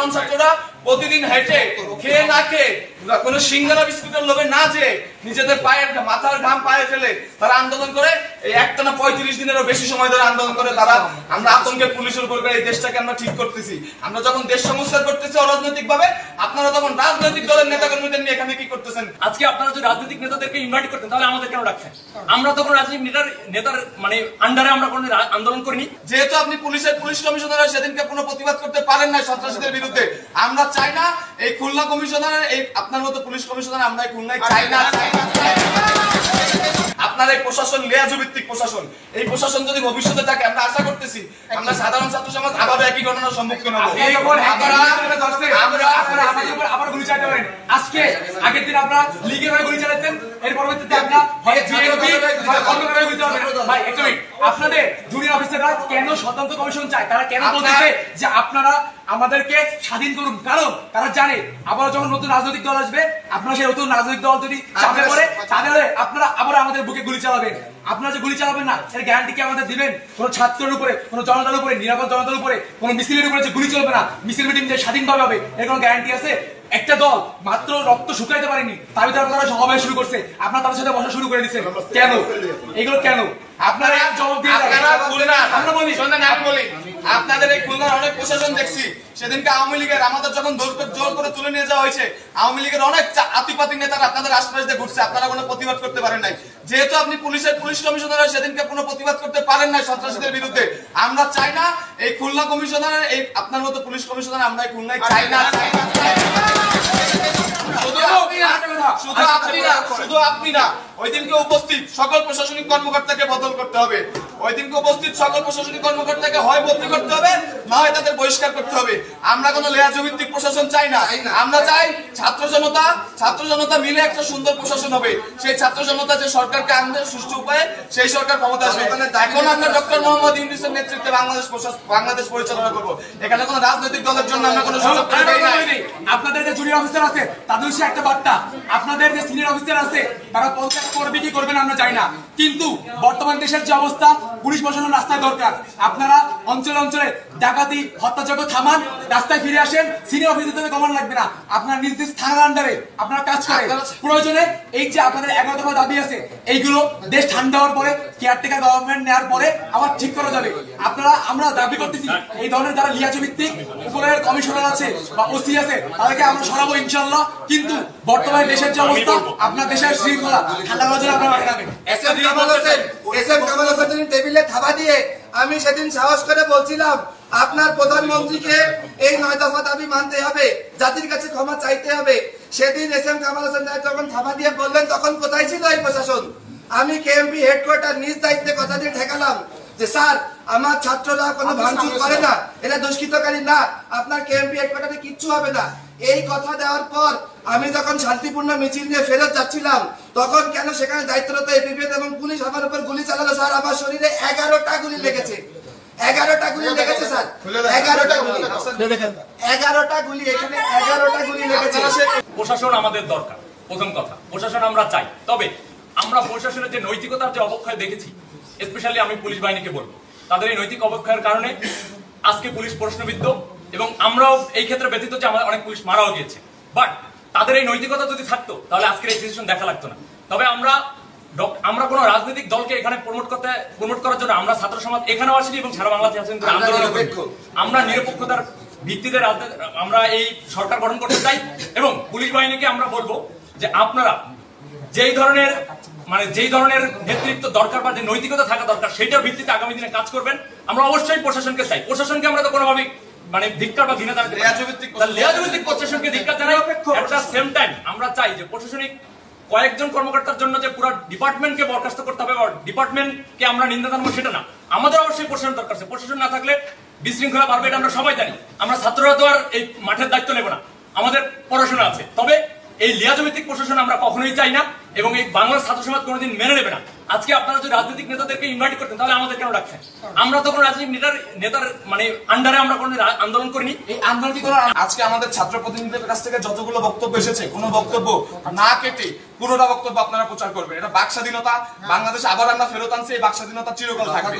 সাধারণ ছাত্ররা প্রতিদিন হেঁটে খেয়ে না খেয়ে কোনো সিঙ্গারা বিস্কুটের লোভে না যেয়ে নিজেদের পায়ের মাথার ঘাম পায়ে ফেলে তারা আন্দোলন করে এই একটানা 35 দিনেরও বেশি সময় ধরে আন্দোলন করে তারা আমরা আতঙ্কে পুলিশের উপর করে এই দেশটাকে আমরা ঠিক করতেছি। আমরা যখন দেশ সংস্কার করতেছি অরাজনৈতিক ভাবে, আপনারা তখন রাজনৈতিক দলের নেতা কর্মীদের নিয়ে এখানে কি করতেছেন? আজকে আপনারা যদি রাজনৈতিক নেতাদেরকে ইনভাইট করতেন তাহলে আমাদের কেন রাখছেন? আমরা তো কোনো রাজনৈতিক নেতার মানে আন্ডারে আমরা কোনো আন্দোলন করিনি। যেহেতু আপনি পুলিশ কমিশনার সেদিনকে কোনো প্রতিবাদ করতে পারেন না সন্ত্রাসীদের বিরুদ্ধে, আমরা চাই না এই খুলনা কমিশনারের এই আপনার মতো পুলিশ কমিশনার আমরা খুলনায় চাই না। আপনার এই প্রশাসন লেয়াজু ভিত্তিক প্রশাসন, এই প্রশাসন যদি ভবিষ্যতে থাকে আমরা আশা করতেছি আমরা সাধারণ ছাত্র সমাজ আবার একই ঘটনার সম্মুখীন হব। আবার গুলি চালাতে পারেন। আজকে আগের দিন আপনারা লীগের হয়ে গুলি চালাতেন, এর পরবর্তীতে আপনারা হয় বিএনপি হয় অন্য কারণে গুলি চালাবেন। ভাই একটু আপনাদের জুনিয়র অফিসাররা কেন স্বতন্ত্র কমিশন চায়? তারা কেন বলতেছে যে আপনারা আমাদেরকে স্বাধীন করুন? কারণ তারা জানে আবার যখন নতুন রাজনৈতিক দল আসবে, আপনারা সেই নতুন রাজনৈতিক দল যদি চাপে পড়ে তাহলে আপনারা আবার আমাদের বুকে গুলি চালাবেন। আপনারা যে গুলি চালাবেন না এর গ্যারান্টি কি আমাদের দিবেন? কোন ছাত্রের উপরে, কোন জনতার উপরে, নিরাপদ জনতার উপরে, কোন মিছিলের উপরে যে গুলি চলবে না, মিছিল মিটিং যে স্বাধীনভাবে হবে, এর কোন গ্যারান্টি আছে? একটা দল মাত্র রক্ত শুকাইতে পারেনি, তার ভিতরে আপনারা সমাবেশ শুরু করছে, আপনারা তাদের সাথে বসা শুরু করে দিচ্ছেন কেন? এগুলো কেন? আপনারা জবাব দিয়ে আমরা বলি আপনাদের এই খুলনার অনেক প্রশাসন দেখছি সেদিনকে আওয়ামী লীগের আমাদের যখন জোর করে তুলে নিয়ে যাওয়া হয়েছে, আওয়ামী লীগের অনেক আতিপাতি নেতারা আপনাদের আশপাশ দিয়ে ঘুরছে, আপনারা কোনো প্রতিবাদ করতে পারেন নাই। যেহেতু আপনি পুলিশ কমিশনার সেদিনকে কোনো প্রতিবাদ করতে পারেন নাই সন্ত্রাসীদের বিরুদ্ধে, আমরা চাই না এই খুলনা কমিশনারের এই আপনার মতো পুলিশ কমিশনার আমরা খুলনায় চাই না। শুধু আপনি না, ওই দিনকে উপস্থিত সকল প্রশাসনিক কর্মকর্তাকে বদল করতে হবে। ওই দিনকে উপস্থিত সকল প্রশাসনিক কর্মকর্তাকে হয় বদলি করতে হবে, না হয় তাদের বহিষ্কার করতে হবে। আমরা কোনো লেয়াজু ভিত্তিক প্রশাসন চাই না। আমরা চাই ছাত্র জনতা মিলে একটা সুন্দর প্রশাসন হবে। সেই ছাত্র জনতা যে সরকারকে আনবে সুষ্ঠু উপায়ে, সেই সরকার ক্ষমতা আসবে। এখন আমরা ডক্টর মোহাম্মদ ইউনূসের নেতৃত্বে বাংলাদেশ পরিচালনা করব। এখানে কোনো রাজনৈতিক দলের জন্য আমরা কোনো সুযোগ নাই। আপনাদের যে জুনিয়র অফিসার আছে তাদের সে একটা বার্তা, আপনাদের যে সিনিয়র অফিসার আছে তারা পদত্যাগ করবে কি করবে না আমরা জানি না, কিন্তু বর্তমান দেশের যে অবস্থা পুলিশ প্রশাসন রাস্তায় দরকার। আপনারা অঞ্চলে অঞ্চলে ডাকাতি হত্যাযজ্ঞ থামান, রাস্তায় ফিরে আসেন, সিনিয়র অফিসারদের কমান লাগবে না, আপনারা নিজ নিজ থানার আন্ডারে আপনারা কাজ করেন। প্রয়োজনে এই যে আপনাদের 11 দফা দাবি আছে এইগুলো দেশ ঠান্ডা হওয়ার পরে, কেয়ারটেকার গভর্নমেন্ট নেওয়ার পরে আবার ঠিক করা যাবে। আমরা দাবি করতেছি এই ধরনের যারা লিয়াজু ভিত্তিক উপরের কমিশনার আছে বা ওসি আছে তাদেরকে আমরা সরাবো ইনশাল্লাহ। কিন্তু বর্তমানে দেশের যে অবস্থা, আপনার দেশের শৃঙ্খলা ঠান্ডা করার জন্য আপনারা রাখবেন। এসএম কামাল হোসেন টেবিলে থাবা দিয়ে আমি সেদিন সাহস করে বলছিলাম আপনার প্রধানমন্ত্রীকে এই 9 দফা দাবি মানতে হবে, জাতির কাছে ক্ষমা চাইতে হবে। সেদিন এসএম কামাল হোসেন যখন থাবা দিয়ে বললেন তখন কোথায় ছিল এই প্রশাসন? আমি কেএমপি হেডকোয়ার্টার নিজ দায়িত্বে কথা দিয়ে ঠেকালাম যে স্যার আমার ছাত্ররা কোনো ভাঙচুর করে না, এরা দুষ্কৃতকারী না, আপনার কেএমপি হেডকোয়ার্টারে কিচ্ছু হবে না। এই কথা দেওয়ার পর আমি যখন শান্তিপূর্ণ মিছিল নিয়ে ফেরত যাচ্ছিলাম তখন কেন সেখানে দায়িত্বরত এপিবিএন এবং পুলিশ আমার উপর গুলি চালালো? স্যার আমার শরীরে 11টা গুলি লেগেছে, 11টা গুলি লেগেছে স্যার, 11টা গুলি, 11টা গুলি, এখানে 11টা গুলি লেগেছে। প্রশাসন আমাদের দরকার, প্রথম কথা প্রশাসন আমরা চাই। তবে আমরা প্রশাসনের যে নৈতিকতার যে অবক্ষয় দেখেছি, স্পেশালি আমি পুলিশ বাহিনীকে বলবো তাদের এই নৈতিক অবক্ষয়ের কারণে আজকে পুলিশ প্রশ্নবিদ্ধ, এবং আমরাও এই ক্ষেত্রে ব্যতীত যে আমাদের অনেক পুলিশ মারাও গিয়েছে। বাট তাদের এই নৈতিকতা যদি থাকতো তাহলে আজকের এই সিচুয়েশন দেখা লাগতো না। তবে আমরা কোনো রাজনৈতিক দলকে এখানে প্রমোট করার জন্য আমরা ছাত্র সমাজ এখানেও আসিনি এবং সারা বাংলাদেশে আছেন আন্দোলন। আমরা নিরপেক্ষতার ভিত্তিতে আমরা এই সরকার গঠন করতে চাই, এবং পুলিশ বাহিনীকে আমরা বলবো যে আপনারা যেই ধরনের নেতৃত্ব দরকার বা যে নৈতিকতা থাকা দরকার সেটার ভিত্তিতে আগামী দিনে কাজ করবেন। আমরা অবশ্যই প্রশাসনকে চাই, প্রশাসনকে আমরা তো কোনোভাবেই ধিক্কার বা ঘৃণা জানাতে লেয়াজভিত্তিক প্রশাসনকে ধিক্কার জানাই। এট দ্য সেম টাইম আমরা চাই যে প্রশাসনিক কয়েকজন কর্মকর্তার জন্য যে পুরো ডিপার্টমেন্টকে বরখাস্ত করতে হবে, ডিপার্টমেন্টকে আমরা নিন্দা জানাবো সেটা না। আমাদের অবশ্যই প্রশাসন দরকার আছে, প্রশাসন না থাকলে বিশৃঙ্খলা বাড়বে, এটা আমরা সবাই জানি। আমরা ছাত্ররা তো আর এই মাঠের দায়িত্ব নেব না, আমাদের পড়াশোনা আছে। তবে এই লিয়াজভিত্তিক প্রশাসন আমরা কখনোই চাই না, এবং এই বাংলার ছাত্র সমাজ কোনোদিন মেনে নেবে না। আজকে আপনারা যদি রাজনৈতিক নেতাদেরকে ইনভাইট করতেন তাহলে আমাদের কেন রাখছেন? আমরা তো কোনো রাজনৈতিক নেতার মানে আন্ডারে আমরা কোনো আন্দোলন করিনি। এই আন্দোলন কি কোনো আজকে আমাদের ছাত্র প্রতিনিধিদের কাছ থেকে যতগুলো বক্তব্য এসেছে কোনো বক্তব্য না কেটে পুরোটা বক্তব্য আপনারা প্রচার করবেন। এটা বাক স্বাধীনতা, বাংলাদেশ আবার আমরা ফেরত আনছি, এই বাক স্বাধীনতা চিরকাল থাকবে।